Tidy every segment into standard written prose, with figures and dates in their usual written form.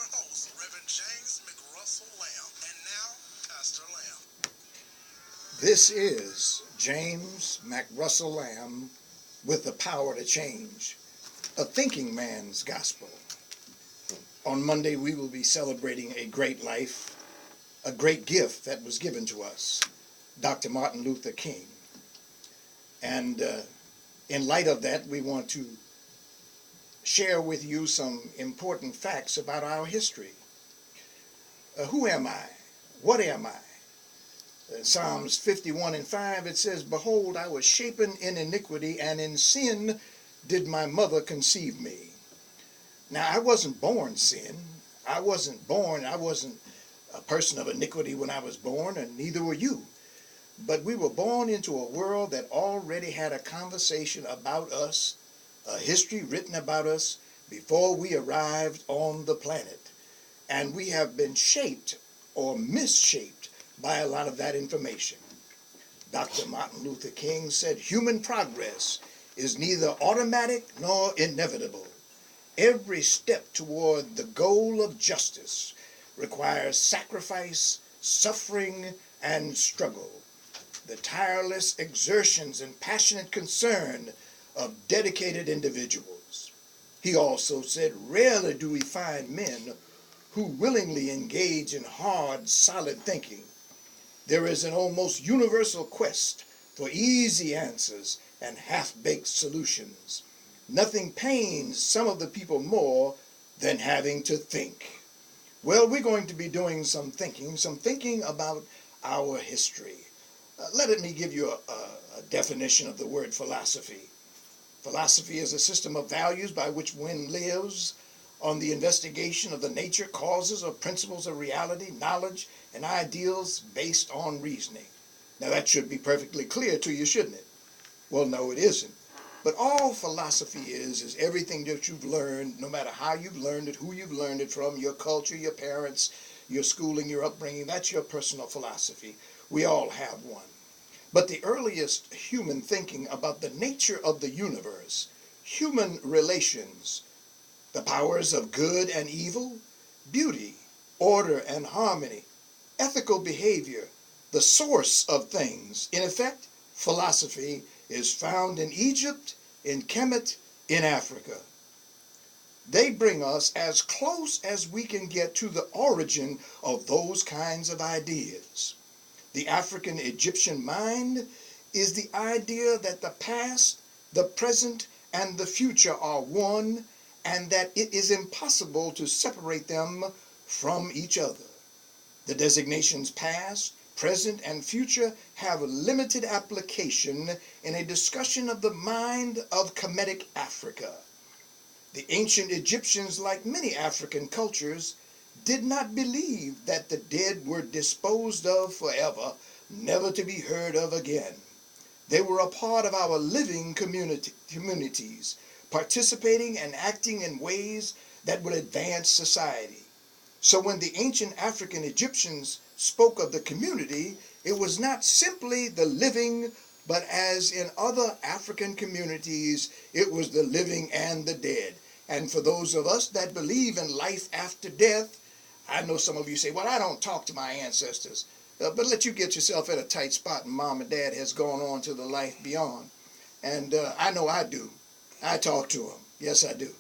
your host, Reverend James McRussell Lamb. And now, Pastor Lamb. This is James McRussell Lamb with the power to change, a thinking man's gospel. On Monday, we will be celebrating a great life, a great gift that was given to us, Dr. Martin Luther King. And in light of that, we want to share with you some important facts about our history. Who am I? What am I? Psalms 51 and 5, it says, "Behold, I was shapen in iniquity, and in sin did my mother conceive me." Now, I wasn't born sin. I wasn't a person of iniquity when I was born, and neither were you. But we were born into a world that already had a conversation about us, a history written about us before we arrived on the planet. And we have been shaped or misshaped by a lot of that information. Dr. Martin Luther King said, "Human progress is neither automatic nor inevitable. Every step toward the goal of justice requires sacrifice, suffering, and struggle. The tireless exertions and passionate concern of dedicated individuals." He also said, "Rarely do we find men who willingly engage in hard, solid thinking. There is an almost universal quest for easy answers and half-baked solutions. Nothing pains some of the people more than having to think." Well, we're going to be doing some thinking about our history. Let me give you a definition of the word philosophy. Philosophy is a system of values by which one lives on the investigation of the nature, causes, or principles of reality, knowledge, and ideals based on reasoning. Now that should be perfectly clear to you, shouldn't it? Well, no, it isn't. But all philosophy is everything that you've learned, no matter how you've learned it, who you've learned it from, your culture, your parents, your schooling, your upbringing. That's your personal philosophy. We all have one. But the earliest human thinking about the nature of the universe, human relations, the powers of good and evil, beauty, order and harmony, ethical behavior, the source of things. In effect, philosophy is found in Egypt, in Kemet, in Africa. They bring us as close as we can get to the origin of those kinds of ideas. The African Egyptian mind is the idea that the past, the present, and the future are one, and that it is impossible to separate them from each other. The designations past, present, and future have limited application in a discussion of the mind of Kemetic Africa. The ancient Egyptians, like many African cultures, did not believe that the dead were disposed of forever, never to be heard of again. They were a part of our living communities, participating and acting in ways that would advance society. So when the ancient African Egyptians spoke of the community, it was not simply the living, but as in other African communities, it was the living and the dead. And for those of us that believe in life after death, I know some of you say, "Well, I don't talk to my ancestors." But let you get yourself in a tight spot and mom and dad has gone on to the life beyond. And I know I do. I talk to them. Yes, I do.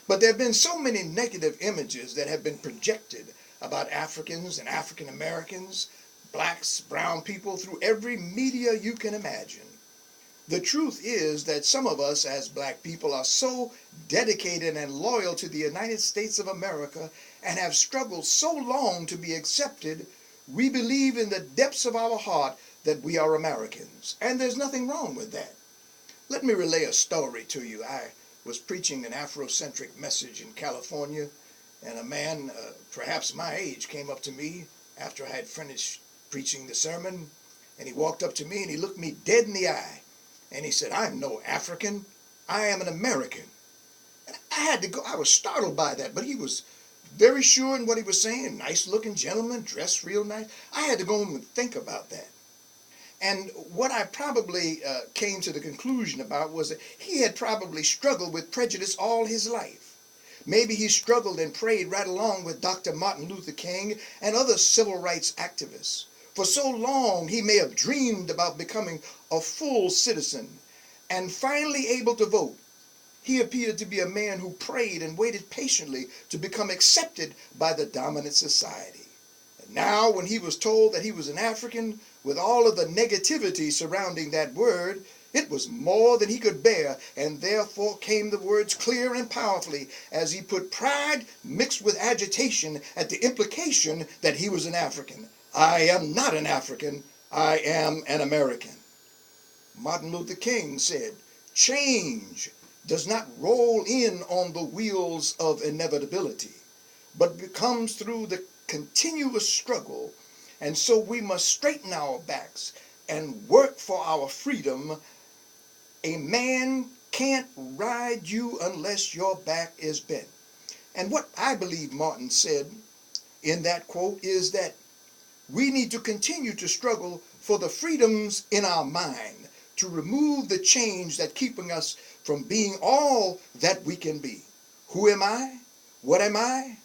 But there have been so many negative images that have been projected about Africans and African Americans, blacks, brown people, through every media you can imagine. The truth is that some of us as black people are so dedicated and loyal to the United States of America and have struggled so long to be accepted, we believe in the depths of our heart that we are Americans. And there's nothing wrong with that. Let me relay a story to you. I was preaching an Afrocentric message in California, and a man, perhaps my age, came up to me after I had finished preaching the sermon, and he walked up to me and he looked me dead in the eye, and he said, "I'm no African, I am an American." And I had to go. I was startled by that, but he was very sure in what he was saying. Nice looking gentleman, dressed real nice. I had to go home and think about that. And what I probably came to the conclusion about was that he had probably struggled with prejudice all his life. Maybe he struggled and prayed right along with Dr. Martin Luther King and other civil rights activists. For so long, he may have dreamed about becoming a full citizen, and finally able to vote. He appeared to be a man who prayed and waited patiently to become accepted by the dominant society. And now, when he was told that he was an African, with all of the negativity surrounding that word, it was more than he could bear, and therefore came the words clear and powerfully as he put pride mixed with agitation at the implication that he was an African. I am not an African, I am an American. Martin Luther King said, change does not roll in on the wheels of inevitability, but comes through the continuous struggle, and so we must straighten our backs and work for our freedom. A man can't ride you unless your back is bent. And what I believe Martin said in that quote is that we need to continue to struggle for the freedoms in our mind, to remove the chains that keeping us from being all that we can be. Who am I? What am I?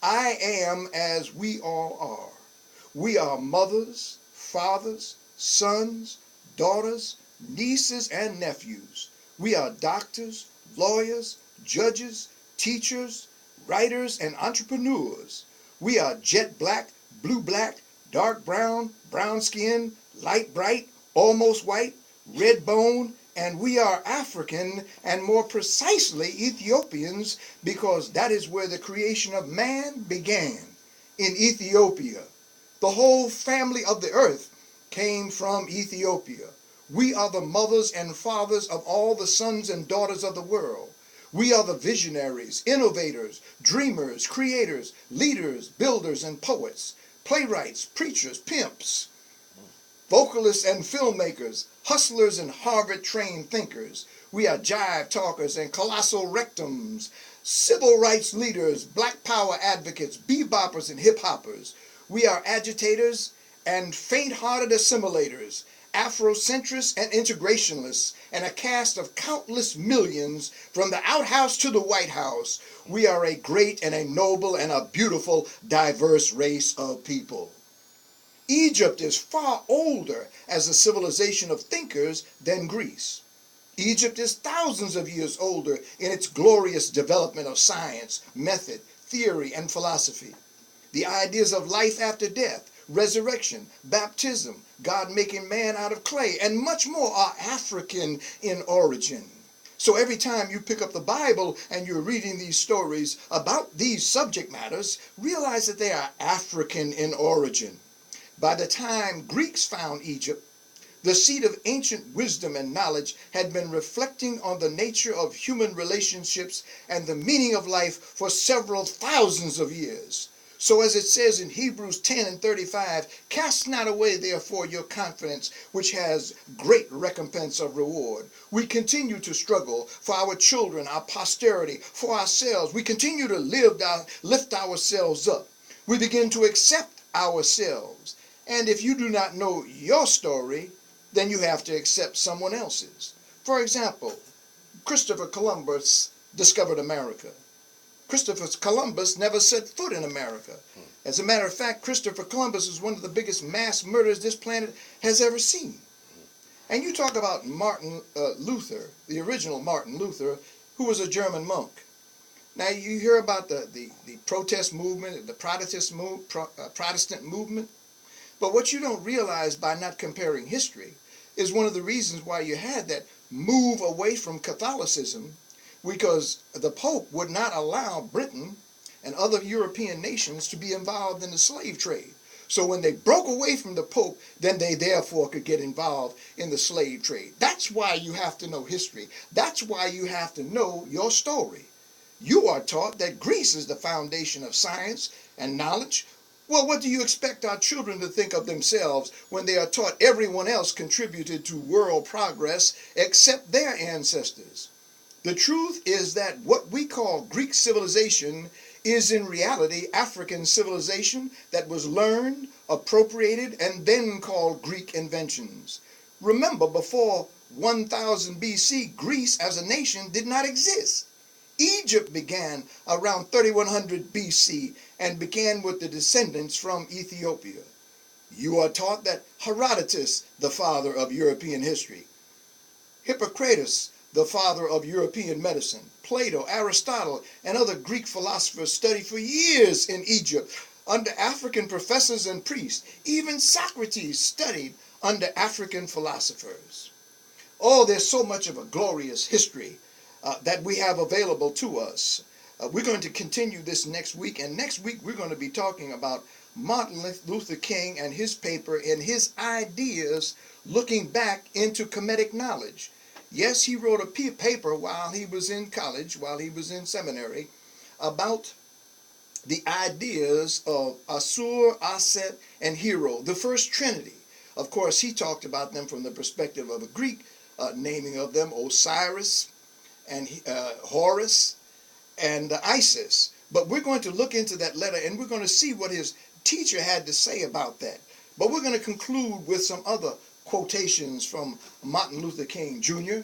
I am as we all are. We are mothers, fathers, sons, daughters, nieces, and nephews. We are doctors, lawyers, judges, teachers, writers, and entrepreneurs. We are jet black, blue black, dark brown, brown skin, light bright, almost white, red bone, and we are African, and more precisely Ethiopians, because that is where the creation of man began, in Ethiopia. The whole family of the earth came from Ethiopia. We are the mothers and fathers of all the sons and daughters of the world. We are the visionaries, innovators, dreamers, creators, leaders, builders, and poets, playwrights, preachers, pimps, vocalists and filmmakers, hustlers and Harvard-trained thinkers. We are jive talkers and colossal rectums, civil rights leaders, black power advocates, beboppers and hip-hoppers. We are agitators and faint-hearted assimilators, Afrocentrists and integrationists, and a cast of countless millions from the outhouse to the White House. We are a great and a noble and a beautiful, diverse race of people. Egypt is far older as a civilization of thinkers than Greece. Egypt is thousands of years older in its glorious development of science, method, theory, and philosophy. The ideas of life after death, resurrection, baptism, God making man out of clay, and much more are African in origin. So every time you pick up the Bible and you're reading these stories about these subject matters, realize that they are African in origin. By the time Greeks found Egypt, the seat of ancient wisdom and knowledge had been reflecting on the nature of human relationships and the meaning of life for several thousands of years. So as it says in Hebrews 10:35, cast not away therefore your confidence, which has great recompense of reward. We continue to struggle for our children, our posterity, for ourselves. We continue to lift ourselves up. We begin to accept ourselves. And if you do not know your story, then you have to accept someone else's. For example, Christopher Columbus discovered America. Christopher Columbus never set foot in America. As a matter of fact, Christopher Columbus is one of the biggest mass murders this planet has ever seen. And you talk about Martin Luther, the original Martin Luther, who was a German monk. Now you hear about the protest movement, the Protestant movement. But what you don't realize by not comparing history is one of the reasons why you had that move away from Catholicism, because the Pope would not allow Britain and other European nations to be involved in the slave trade. So when they broke away from the Pope, then they therefore could get involved in the slave trade. That's why you have to know history. That's why you have to know your story. You are taught that Greece is the foundation of science and knowledge. Well, what do you expect our children to think of themselves when they are taught everyone else contributed to world progress except their ancestors? The truth is that what we call Greek civilization is in reality African civilization that was learned, appropriated, and then called Greek inventions. Remember, before 1000 BC, Greece as a nation did not exist. Egypt began around 3100 BC and began with the descendants from Ethiopia. You are taught that Herodotus, the father of European history, Hippocrates, the father of European medicine, Plato, Aristotle, and other Greek philosophers studied for years in Egypt under African professors and priests. Even Socrates studied under African philosophers. Oh, there's so much of a glorious history that we have available to us. We're going to continue this next week, and next week we're going to be talking about Martin Luther King and his paper and his ideas looking back into Kemetic knowledge. Yes, he wrote a paper while he was in college, while he was in seminary, about the ideas of Asur, Aset, and Hero, the first Trinity. Of course, he talked about them from the perspective of a Greek naming of them, Osiris and Horus and Isis. But we're going to look into that letter and we're going to see what his teacher had to say about that. But we're going to conclude with some other quotations from Martin Luther King Jr.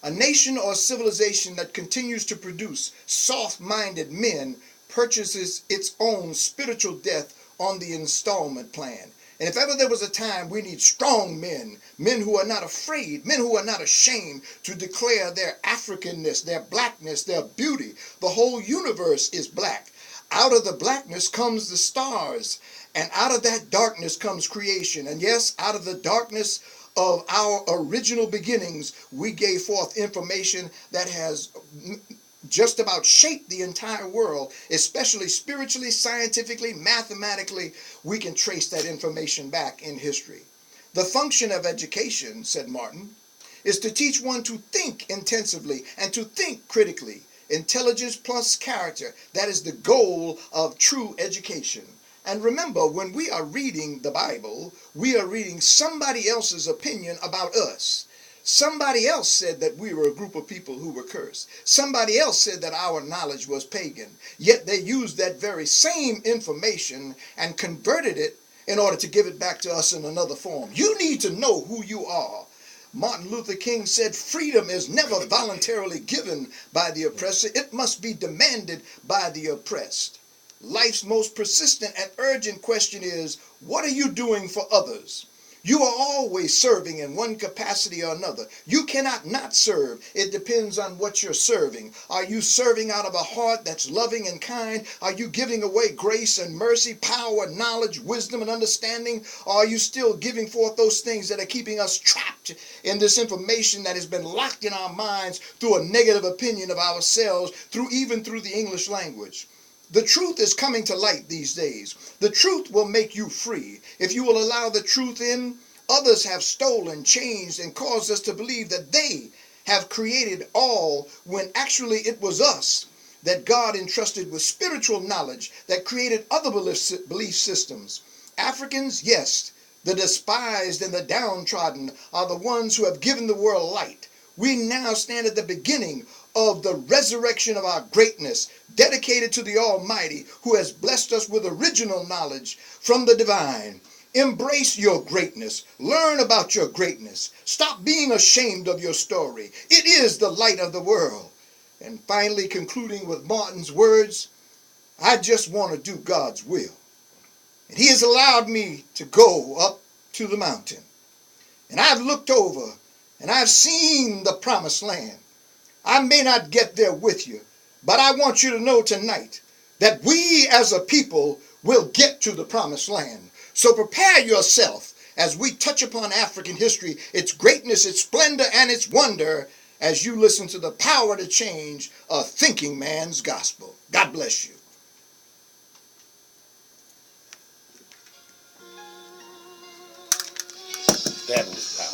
A nation or civilization that continues to produce soft-minded men purchases its own spiritual death on the installment plan. And if ever there was a time we need strong men, men who are not afraid, men who are not ashamed to declare their Africanness, their blackness, their beauty. The whole universe is black. Out of the blackness comes the stars, and out of that darkness comes creation. And yes, out of the darkness of our original beginnings, we gave forth information that has just about shaped the entire world, especially spiritually, scientifically, mathematically. We can trace that information back in history. The function of education, said Martin, is to teach one to think intensively and to think critically. Intelligence plus character, that is the goal of true education. And remember, when we are reading the Bible, we are reading somebody else's opinion about us. Somebody else said that we were a group of people who were cursed. Somebody else said that our knowledge was pagan. Yet they used that very same information and converted it in order to give it back to us in another form. You need to know who you are. Martin Luther King said freedom is never voluntarily given by the oppressor. It must be demanded by the oppressed. Life's most persistent and urgent question is, what are you doing for others? You are always serving in one capacity or another. You cannot not serve. It depends on what you're serving. Are you serving out of a heart that's loving and kind? Are you giving away grace and mercy, power, knowledge, wisdom, and understanding? Or are you still giving forth those things that are keeping us trapped in this information that has been locked in our minds through a negative opinion of ourselves, even through the English language? The truth is coming to light these days. The truth will make you free. If you will allow the truth in, others have stolen, changed, and caused us to believe that they have created all when actually it was us that God entrusted with spiritual knowledge that created other belief systems. Africans, yes, the despised and the downtrodden are the ones who have given the world light. We now stand at the beginning of the resurrection of our greatness, dedicated to the Almighty, who has blessed us with original knowledge from the divine. Embrace your greatness. Learn about your greatness. Stop being ashamed of your story. It is the light of the world. And finally, concluding with Martin's words, I just want to do God's will. And he has allowed me to go up to the mountain. And I've looked over and I've seen the promised land. I may not get there with you, but I want you to know tonight that we as a people will get to the promised land. So prepare yourself as we touch upon African history, its greatness, its splendor, and its wonder, as you listen to the power to change a thinking man's gospel. God bless you. That was powerful.